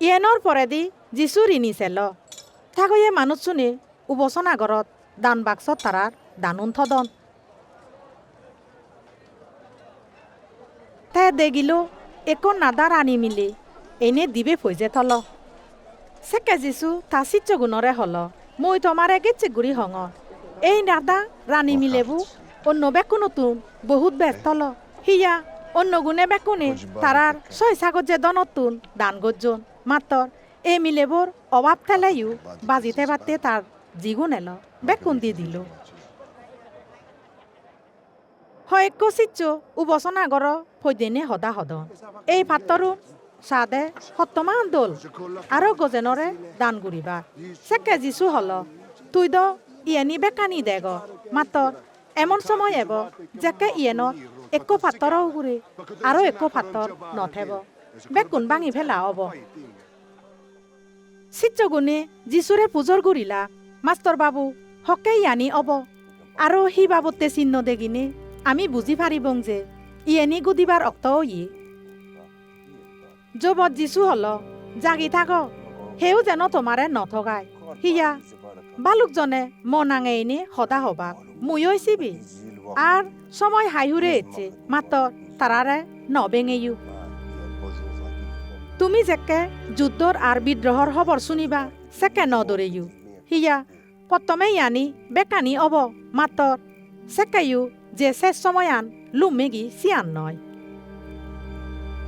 ইয়েনৰ পৰেদি যিচু ৰিনি চেল থাকয়ে মানুহ চুনি উবচন আগৰত দান বাক্সত তাৰাৰ দানুন থদন তে দেগিলো একো নাদাৰ আনি মিলি এনে দিবে ফৈজে থল সেকে যিচু তা চিচ্চ গুণৰে হল মই তোমাৰে গেছে গুৰি হঙ এই নাদা ৰাণী মিলেবু অন্য বেকু নতুন বহুত ব্যস্তল হিয়া অন্য গুণে বেকুনে তারার ছয় সাগর যে দনতুন দান গজ্জন মাত্র এ মিলেবর অভাব ঠেলাইও বাজিতে বাতে তার জিগুন এল বেকুন দিয়ে দিল হয়ক চিচ্চ উবচন আগর ফৈদেনে হদা হদন এই পাত্তরু সাদে সত্তমান দোল আর গজেনরে দান গুড়িবা সেকে যিচু হল তুই দ ইয়েনি বেকানি দেগ মাত্র এমন সময় এব যেকে ইয়েনত একো পাত্তৰ উগুৰে আৰু একো পাত্তৰ নথেব বেকুন ভাঙি ফেলা হব চিচ্চগুণে যিচুৰে পুজৰ গুৰিলা মাষ্টৰ বাবু হকে ইয়ানি অব আৰু সি বাবতে চিহ্ন দেগিনে আমি বুজি পাৰিবং যে ইয়েনি গুদিবাৰ অক্ত ই জবত যিচু হল জাগি থাক সেও যেন তোমাৰে নথগায় হিয়া বালুকজনে মনাঙে এনে সদা হবাক মুয়ই চিবি আর সময় হাইহুরে এচ্ছে মাত্র তারারে নবেঙেয়ু তুমি যেকে যুদ্ধর আর বিদ্রোহর খবর শুনিবা সেকে নদরেয়ু হিয়া প্রথমে ইয়ানি বেকানি অব মাত্র সেকেয়ু যে শেষ সময়য়ান লুমেগি সিয়ান নয়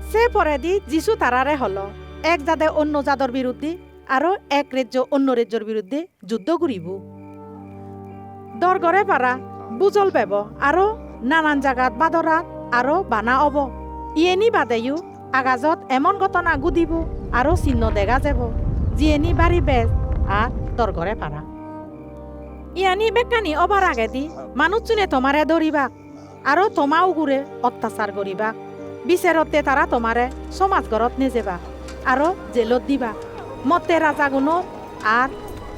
সে পরে দি যিচু তারারে হল এক জাদে অন্য জাদর বিরুদ্ধে আরো এক রাজ্য অন্য রাজ্যর বিরুদ্ধে যুদ্ধ করিব দরগরে পারা বুজল পেব আৰু নানান জাগাত বাদৰাত আৰু বানা অব ইয়েনি বাদেও আগাজত এমন ঘটনা গুদিব আৰু চিহ্ন দেখা যাব যিয়েনি বাৰী বেজ আর দরগরে পারা ইয়ানি বেকানি অবার আগেদি মানুষজনে তোমারে ধরিবা আৰু তোমাও ঘুরে অত্যাচার করিবা বিচারতে তারা তোমারে সমাজ ঘরত নিয়ে যাবা আৰু জেলত দিবা মতে রাজাগুনো আর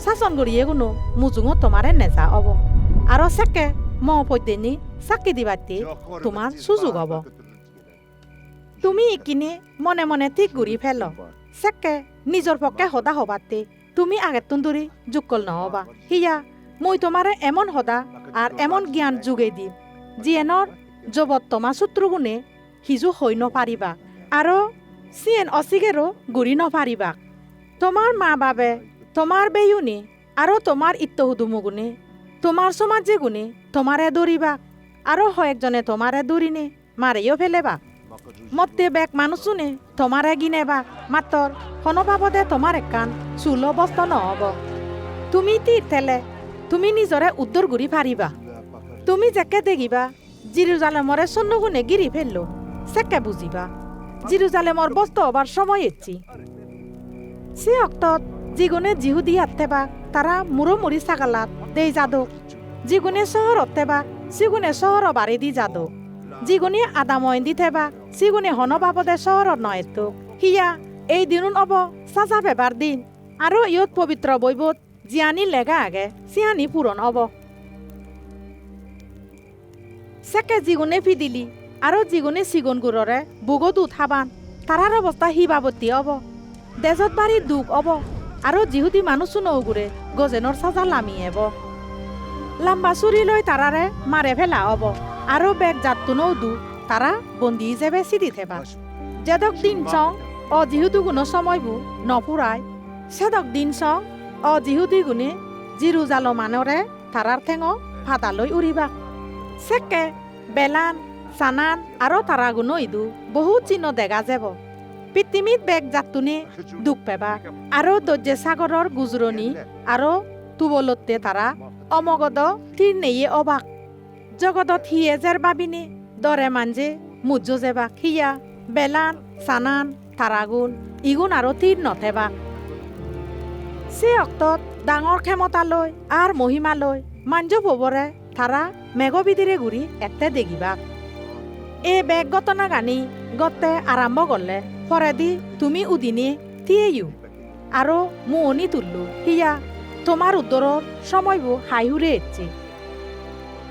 শাসন করিয়ে গুনো মুজুঙত তোমারে নেজা অব আৰু সেকে মপৈদেনি চাকি দিবাতে তোমার সুযোগ হব তুমি ইকিনে মনে মনে ঠিক ঘুরি ফেল সেকে নিজর পক্ষে সদা হবাতে তুমি আগের তুন্দুরি যুগল নহবা হিয়া মই তোমারে এমন সদা আর এমন জ্ঞান যোগে দিম যিয়েনৰ জবত তোমা শত্ৰুগুণে সিজু হৈ নপাৰিবা আৰু চিয়েন অচিগেৰো ঘূৰি নপাৰিবা তোমার মা বাবে তোমার বেয়ুনি আৰু তোমার ইত্তহুদুমুগুণে তোমার সমাজে গুণে তোমারে দৌড়িবা আরো কয়েকজনে তোমারে দৌড়িনে মারেও ফেলেবা মতে বেক মানুষ শুনে তোমারে গিনেবা মাত্র হনবাবদে তোমার একান চুল বস্ত নহব তুমি তীর থেলে তুমি নিজরে উদ্দর ঘুরি পারিবা তুমি যেকে দেখিবা জিরুজালেমরে সন্নগুণে গিরি ফেললো সেকে বুঝিবা জিরুজালেমর বস্ত হবার সময় এসছি সে অক্তত যিগুণে জিহুদি আত্মেবা তারা মুড়ি ছাগালাত দেই যাদো যিগুণে চহরত থেবা সিগুণে চহর বাড়ি দি যাদো যিগুণে আদা মইন দি থেবা সিগুণে হনবাবদে চহরত নয়তো হিয়া এই দিনুন অব চাচা বেবার দিন আৰু ইয়ত পবিত্র বৈবত জিয়ানি লেগা আগে চিয়ানি পূরণ অব সেকে যিগুণে ফিদিলি আৰু যিগুণে সিগুণ গুড়রে বুগত উঠাবান তারার অবস্থা হিবাবতী অব দেজত বাড়ি দুখ অব আৰু যিহুদি মানুহ নৌগুৰে গজেনৰ চাজা লামি এব লাম্বা চুরি লৈ তারারে মারে ফেলা হব আৰু বেগ জাতুনও দু তারা বন্দি হিসেবে চিঠি থেবা যেদক দিন চং অজিহুদি গুণ সময়বু নপুরায় সেদক দিন চং অজিহুদি গুণে জিরুজালো মানরে তারার ঠেঙ ফাটালৈ উৰিবা সেকে বেলান চানান আৰু তারা গুণ ইদু বহুত চিহ্ন দেখা যাব পৃথিবীত বেগ জাতুনে দুখ পেবা আৰু দৰ্জে সাগৰৰ গুজৰণি আৰু তুবলতে তারা অমগদ তীর নেয়ে অবাক জগদত হিয়ে জের বাবিনে দরে মানজে মুজ্জ যেবা হিয়া বেলান সানান তারাগুন ইগুণ আৰু তীর নথেবা সে অক্তত ডাঙৰ ক্ষমতালৈ আর মহিমালৈ মাঞ্জ ববরে তারা মেঘবিধিৰে ঘূৰি এতে দেখিবা এ বেগ ঘটনা গানি গতে আৰম্ভ করলে পরেদি তুমি উদিনে থিয়েয়ু আৰু মুনি তুললু হিয়া তোমার উত্তরর সময়বু হাইহুরে এসছে